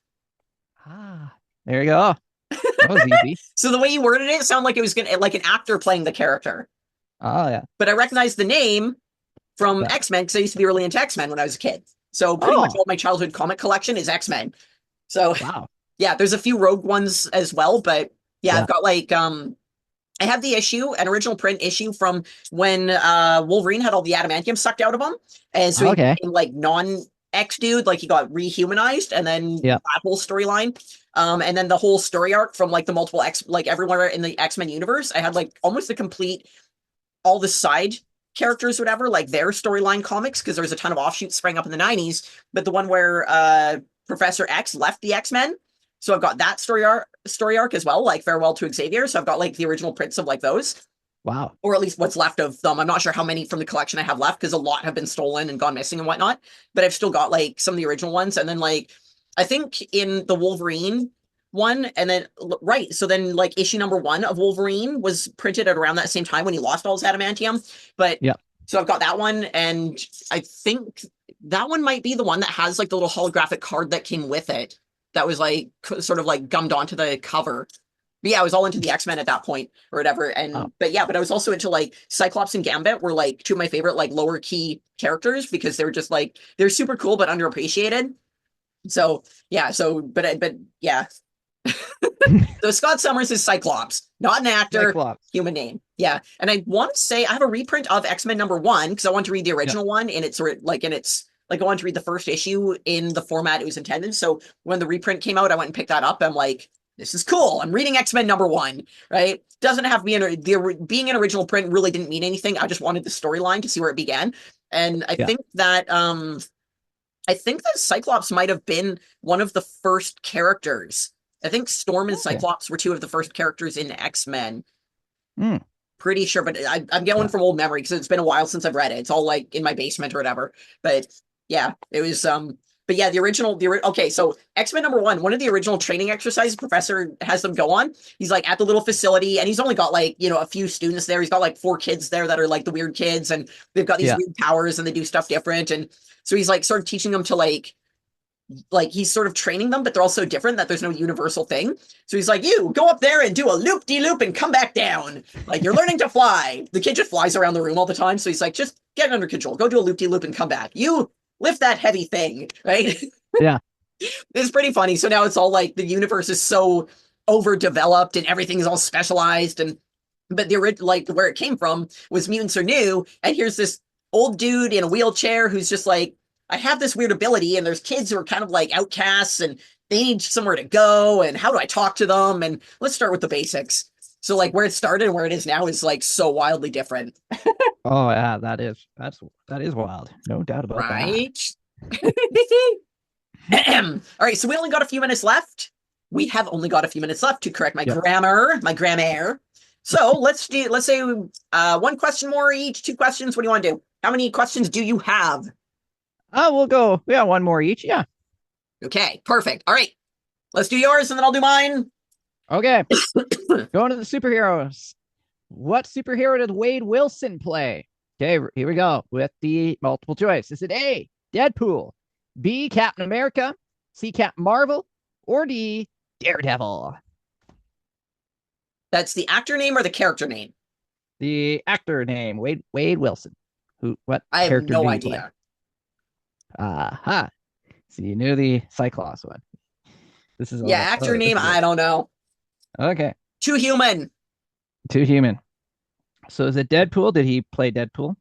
There you go. That was easy. So the way you worded it sounded like it was gonna like an actor playing the character. Oh yeah. But I recognized the name from X-Men because I used to be really into X-Men when I was a kid. So pretty much all my childhood comic collection is X-Men. So yeah, there's a few Rogue ones as well, but I've got like I have the issue, an original print issue from when Wolverine had all the adamantium sucked out of him, and so he became like X dude, like he got rehumanized, and then Yeah. that whole storyline. And then the whole story arc from like the multiple like everywhere in the X-Men universe. I had like almost a complete all the side characters, whatever, like their storyline comics, because there was a ton of offshoots sprang up in the 90s. But the one where Professor X left the X-Men. So I've got that story arc as well, like Farewell to Xavier. So I've got like the original prints of like those. Wow. Or at least what's left of them. I'm not sure how many from the collection I have left because a lot have been stolen and gone missing and whatnot. But I've still got like some of the original ones. And then like, I think in the Wolverine one, and then, right. So then like issue number 1 of Wolverine was printed at around that same time when he lost all his adamantium. But yeah. So I've got that one. And I think that one might be the one that has like the little holographic card that came with it. That was like sort of like gummed onto the cover. But yeah, I was all into the X-Men at that point or whatever. And but I was also into like Cyclops and Gambit were like 2 of my favorite like lower key characters because they were just like they're super cool but underappreciated. So yeah, but yeah. So Scott Summers is Cyclops, not an actor, Cyclops. human name. Yeah. And I want to say I have a reprint of X-Men number 1 because I want to read the original one and it's like I want to read the first issue in the format it was intended. So when the reprint came out, I went and picked that up. I'm like, this is cool. I'm reading X-Men number 1, right? Doesn't have to be being an original print really didn't mean anything. I just wanted the storyline to see where it began. And I think that Cyclops might have been one of the first characters. I think Storm and Cyclops were 2 of the first characters in X-Men. Pretty sure, but I'm going from old memory because it's been a while since I've read it. It's all like in my basement or whatever. But yeah, it was but yeah, okay, so X-Men number 1, one of the original training exercises Professor has them go on. He's like at the little facility and he's only got like, a few students there. He's got like 4 kids there that are like the weird kids and they've got these weird powers and they do stuff different. And so he's like sort of teaching them to like he's sort of training them, but they're also different, that there's no universal thing. So he's like, you go up there and do a loop-de-loop and come back down. Like you're learning to fly. The kid just flies around the room all the time. So he's like, just get it under control. Go do a loop-de-loop and come back. You lift that heavy thing, right? Yeah. It's pretty funny. So now it's all like the universe is so overdeveloped and everything is all specialized. But like where it came from was mutants are new. And here's this old dude in a wheelchair who's just like, I have this weird ability and there's kids who are kind of like outcasts and they need somewhere to go. And how do I talk to them? And let's start with the basics. So like where it started and where it is now is like so wildly different. Oh yeah, that is wild. No doubt about that. Right. All right. So we only got a few minutes left. We have only got a few minutes left to correct my grammar. So let's say 1 question more each, 2 questions. What do you want to do? How many questions do you have? We'll go. We got 1 more each. Yeah. Okay, perfect. All right. Let's do yours and then I'll do mine. Okay. Going to the superheroes. What superhero did Wade Wilson play? Okay, here we go with the multiple choice. Is it A, Deadpool, B, Captain America, C, Captain Marvel, or D, Daredevil? That's the actor name or the character name? The actor name, Wade Wilson. What I character have no do you idea. play? Aha. So you knew the Cyclops one. This is actor name, I don't know. Okay. Too human. So is it Deadpool? Did he play Deadpool?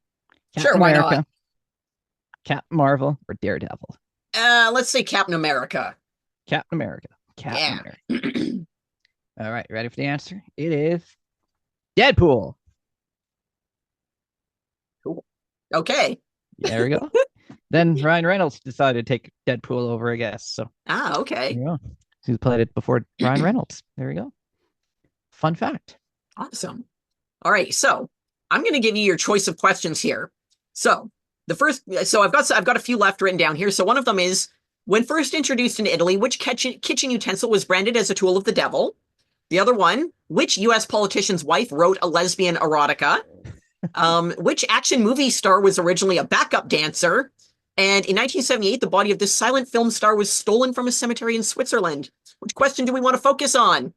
Sure, why not? Captain Marvel or Daredevil? Let's say Captain America. Captain America. America. All right, ready for the answer? It is Deadpool. Cool. Okay. There we go. Then Ryan Reynolds decided to take Deadpool over, I guess. So okay. There you go. He played it before Ryan Reynolds. There we go. Fun fact. Awesome. All right, so I'm going to give you your choice of questions here. So I've got a few left written down here. So one of them is, when first introduced in Italy, which kitchen utensil was branded as a tool of the devil? The other one, which U.S. politician's wife wrote a lesbian erotica? Which action movie star was originally a backup dancer? And in 1978, the body of this silent film star was stolen from a cemetery in Switzerland. Which question do we want to focus on?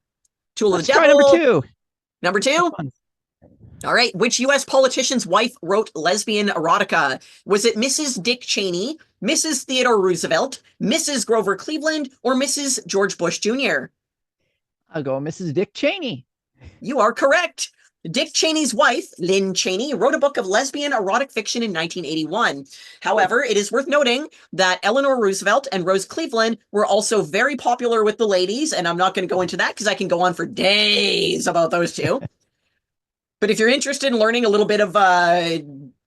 Tool of the devil. Try number 2. Number 2? All right. Which U.S. politician's wife wrote lesbian erotica? Was it Mrs. Dick Cheney, Mrs. Theodore Roosevelt, Mrs. Grover Cleveland, or Mrs. George Bush Jr.? I'll go Mrs. Dick Cheney. You are correct. Dick Cheney's wife, Lynn Cheney, wrote a book of lesbian erotic fiction in 1981. However, it is worth noting that Eleanor Roosevelt and Rose Cleveland were also very popular with the ladies, and I'm not going to go into that because I can go on for days about those two. But if you're interested in learning a little bit of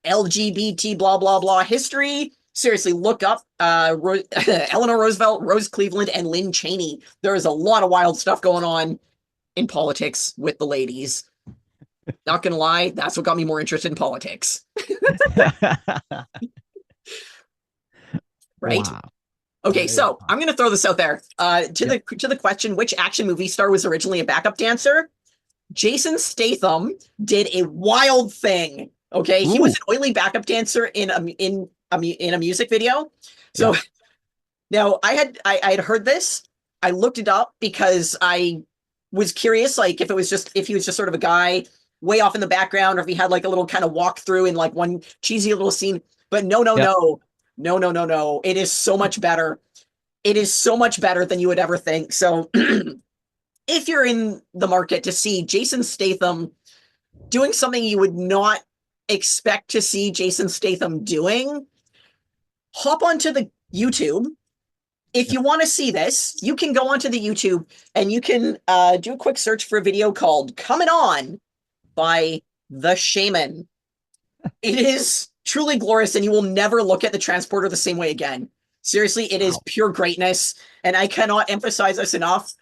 LGBT blah blah blah history, seriously, look up Eleanor Roosevelt, Rose Cleveland, and Lynn Cheney. There is a lot of wild stuff going on in politics with the ladies. Not gonna lie, that's what got me more interested in politics. Right? Wow. Okay, so I'm gonna throw this out there. To the question, which action movie star was originally a backup dancer? Jason Statham did a wild thing. Okay, he was an oily backup dancer in a music video. So now I had heard this. I looked it up because I was curious, like if he was just sort of a guy way off in the background, or if he had like a little kind of walkthrough in like one cheesy little scene. But no. It is so much better. It is so much better than you would ever think. So if you're in the market to see Jason Statham doing something you would not expect to see Jason Statham doing, hop onto the YouTube. If you want to see this, you can go onto the YouTube and you can do a quick search for a video called Coming On by The Shaman. It is truly glorious, and you will never look at the transporter the same way again. Seriously, it is pure greatness, and I cannot emphasize this enough.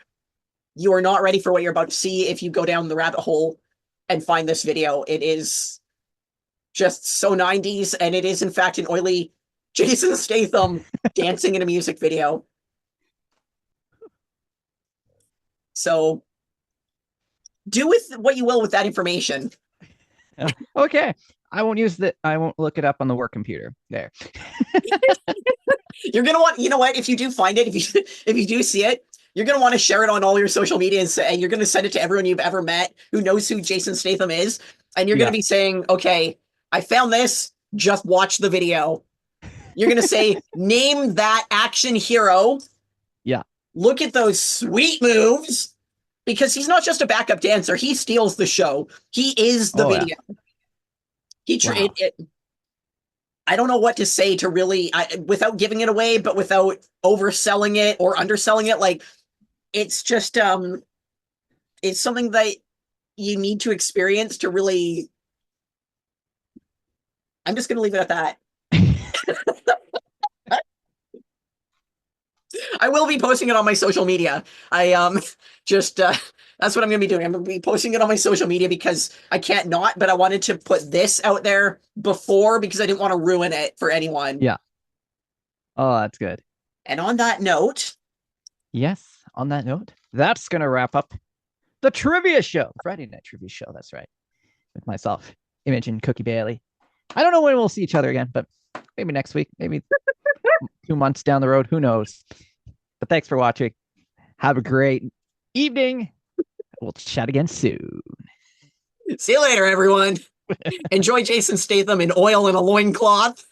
You are not ready for what you're about to see if you go down the rabbit hole and find this video. It is just so 90s, and it is in fact an oily Jason Statham dancing in a music video. So do with what you will with that information. Okay. I won't look it up on the work computer. There. You're gonna want, you know what, if you do find it, if you do see it, you're gonna want to share it on all your social media, and you're gonna send it to everyone you've ever met who knows who Jason Statham is, and you're gonna be saying, okay, I found this, just watch the video. You're gonna say, name that action hero. Yeah. Look at those sweet moves, because he's not just a backup dancer, he steals the show. He is the video. I don't know what to say to really, without giving it away, but without overselling it or underselling it. Like, it's just, it's something that you need to experience to really, I'm just going to leave it at that. I will be posting it on my social media. That's what I'm going to be doing. I'm going to be posting it on my social media because I can't not, but I wanted to put this out there before because I didn't want to ruin it for anyone. Yeah. Oh, that's good. And on that note. Yes, on that note, that's going to wrap up the trivia show, Friday night trivia show. That's right. With myself, Imogen Cookie Bailey. I don't know when we'll see each other again, but maybe next week, maybe 2 months down the road. Who knows? But thanks for watching. Have a great evening. We'll chat again soon. See you later, everyone. Enjoy Jason Statham in oil and a loincloth.